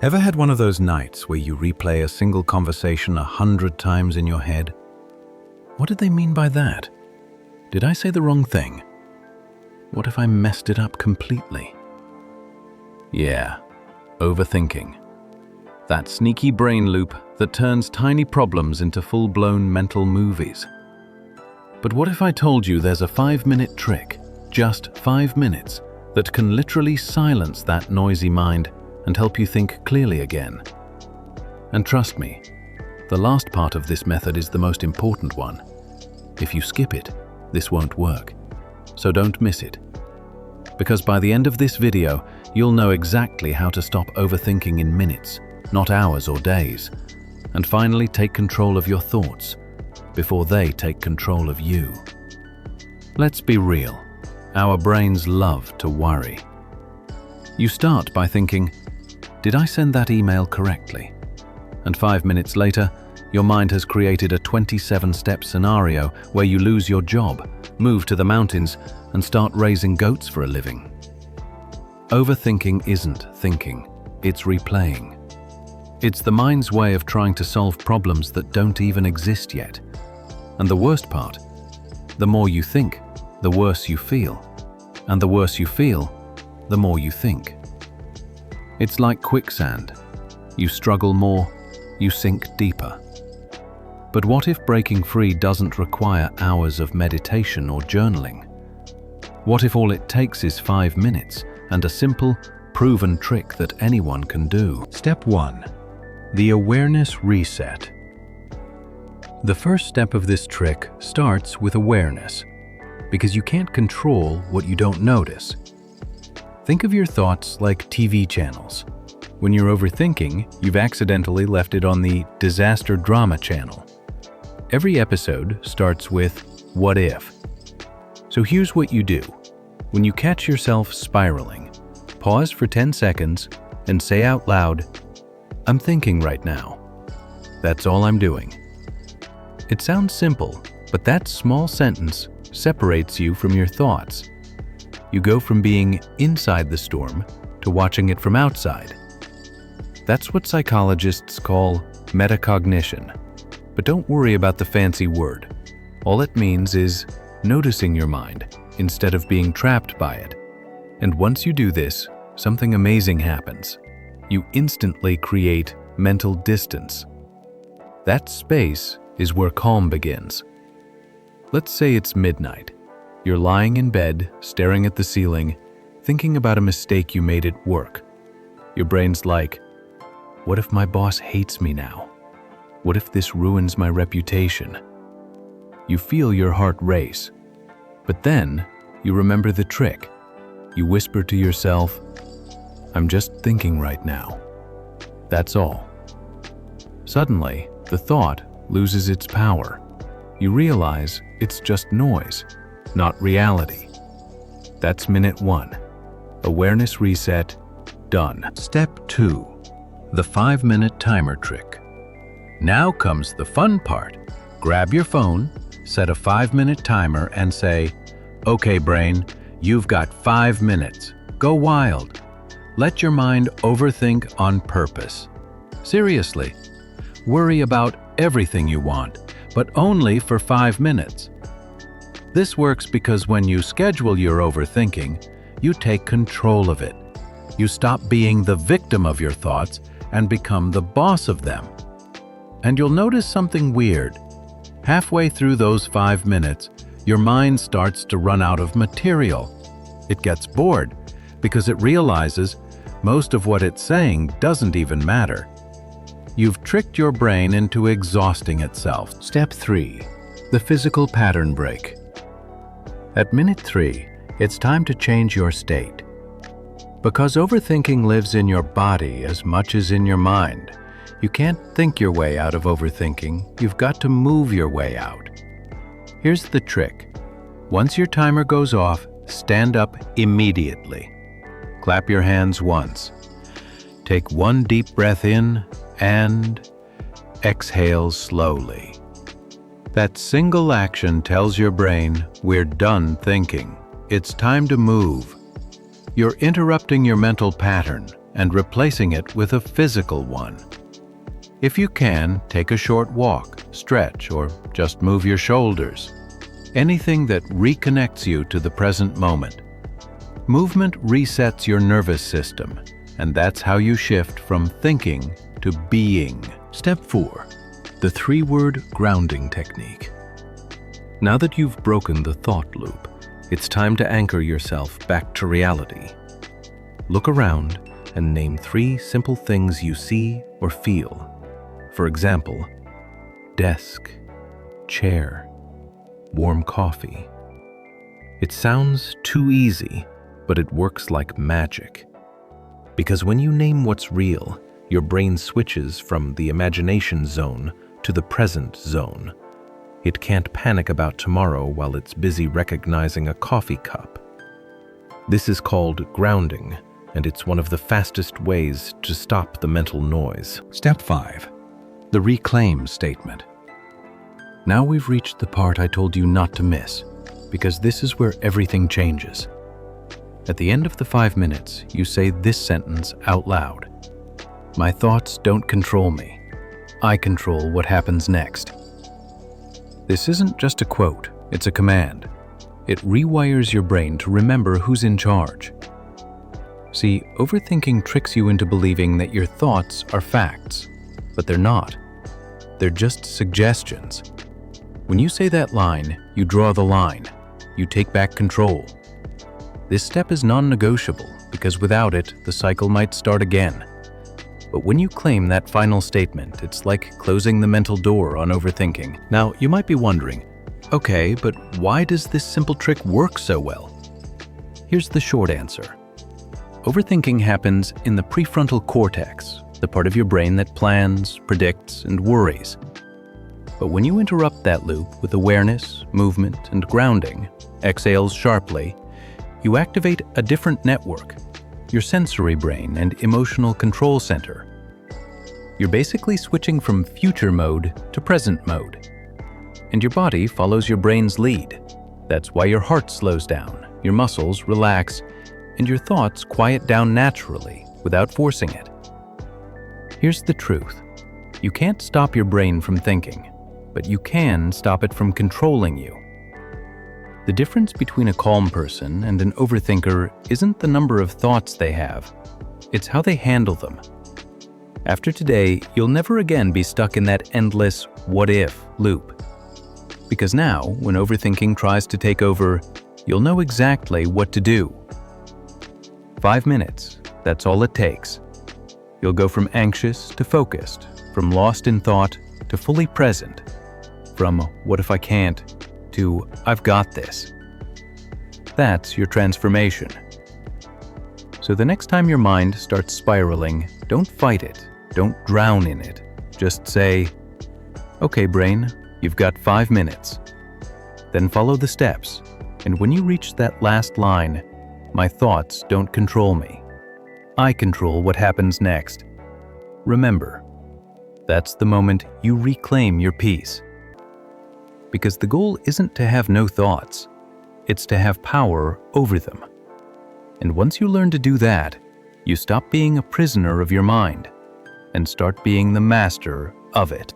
Ever had one of those nights where you replay a single conversation 100 times in your head? What did they mean by that? Did I say the wrong thing? What if I messed it up completely? Yeah, overthinking. That sneaky brain loop that turns tiny problems into full-blown mental movies. But what if I told you there's a 5-minute trick, just 5 minutes, that can literally silence that noisy mind and help you think clearly again? And trust me, the last part of this method is the most important one. If you skip it, this won't work. So don't miss it. Because by the end of this video, you'll know exactly how to stop overthinking in minutes, not hours or days, and finally take control of your thoughts before they take control of you. Let's be real. Our brains love to worry. You start by thinking, did I send that email correctly? And 5 minutes later, your mind has created a 27-step scenario where you lose your job, move to the mountains, and start raising goats for a living. Overthinking isn't thinking, it's replaying. It's the mind's way of trying to solve problems that don't even exist yet. And the worst part, the more you think, the worse you feel. And the worse you feel, the more you think. It's like quicksand. You struggle more, you sink deeper. But what if breaking free doesn't require hours of meditation or journaling? What if all it takes is 5 minutes and a simple, proven trick that anyone can do? Step 1. The awareness reset. The first step of this trick starts with awareness, because you can't control what you don't notice. Think of your thoughts like TV channels. When you're overthinking, you've accidentally left it on the disaster drama channel. Every episode starts with, what if? So here's what you do. When you catch yourself spiraling, pause for 10 seconds and say out loud, I'm thinking right now. That's all I'm doing. It sounds simple, but that small sentence separates you from your thoughts. You go from being inside the storm to watching it from outside. That's what psychologists call metacognition. But don't worry about the fancy word. All it means is noticing your mind instead of being trapped by it. And once you do this, something amazing happens. You instantly create mental distance. That space is where calm begins. Let's say it's midnight. You're lying in bed, staring at the ceiling, thinking about a mistake you made at work. Your brain's like, what if my boss hates me now? What if this ruins my reputation? You feel your heart race. But then, you remember the trick. You whisper to yourself, I'm just thinking right now. That's all. Suddenly, the thought loses its power. You realize it's just noise, not reality. That's minute 1. Awareness reset, done. Step 2. The 5-minute timer trick. Now comes the fun part. Grab your phone, set a 5-minute timer and say, okay brain, you've got 5 minutes. Go wild. Let your mind overthink on purpose. Seriously. Worry about everything you want, but only for 5 minutes. This works because when you schedule your overthinking, you take control of it. You stop being the victim of your thoughts and become the boss of them. And you'll notice something weird. Halfway through those 5 minutes, your mind starts to run out of material. It gets bored because it realizes most of what it's saying doesn't even matter. You've tricked your brain into exhausting itself. Step 3. The physical pattern break. At minute 3, it's time to change your state. Because overthinking lives in your body as much as in your mind, you can't think your way out of overthinking, you've got to move your way out. Here's the trick. Once your timer goes off, stand up immediately. Clap your hands once. Take one deep breath in and exhale slowly. That single action tells your brain, we're done thinking. It's time to move. You're interrupting your mental pattern, and replacing it with a physical one. If you can, take a short walk, stretch, or just move your shoulders. Anything that reconnects you to the present moment. Movement resets your nervous system, and that's how you shift from thinking to being. Step 4. The 3-word grounding technique. Now that you've broken the thought loop, it's time to anchor yourself back to reality. Look around and name 3 simple things you see or feel. For example, desk, chair, warm coffee. It sounds too easy, but it works like magic. Because when you name what's real, your brain switches from the imagination zone to the present zone. It can't panic about tomorrow while it's busy recognizing a coffee cup. This is called grounding, and it's one of the fastest ways to stop the mental noise. Step 5. The reclaim statement. Now we've reached the part I told you not to miss, because this is where everything changes. At the end of the 5 minutes, you say this sentence out loud. My thoughts don't control me. I control what happens next. This isn't just a quote, it's a command. It rewires your brain to remember who's in charge. See, overthinking tricks you into believing that your thoughts are facts, but they're not. They're just suggestions. When you say that line, you draw the line. You take back control. This step is non-negotiable because without it, the cycle might start again. But when you claim that final statement, it's like closing the mental door on overthinking. Now, you might be wondering, okay, but why does this simple trick work so well? Here's the short answer. Overthinking happens in the prefrontal cortex, the part of your brain that plans, predicts, and worries. But when you interrupt that loop with awareness, movement, and grounding, exhales sharply, you activate a different network, your sensory brain and emotional control center. You're basically switching from future mode to present mode. And your body follows your brain's lead. That's why your heart slows down, your muscles relax, and your thoughts quiet down naturally without forcing it. Here's the truth. You can't stop your brain from thinking, but you can stop it from controlling you. The difference between a calm person and an overthinker isn't the number of thoughts they have, it's how they handle them. After today, you'll never again be stuck in that endless what-if loop. Because now, when overthinking tries to take over, you'll know exactly what to do. 5 minutes, that's all it takes. You'll go from anxious to focused, from lost in thought to fully present, from what if I can't to I've got this. That's your transformation. So the next time your mind starts spiraling, don't fight it, don't drown in it. Just say, okay brain, you've got 5 minutes. Then follow the steps, and when you reach that last line, my thoughts don't control me. I control what happens next. Remember, that's the moment you reclaim your peace. Because the goal isn't to have no thoughts, it's to have power over them. And once you learn to do that, you stop being a prisoner of your mind and start being the master of it.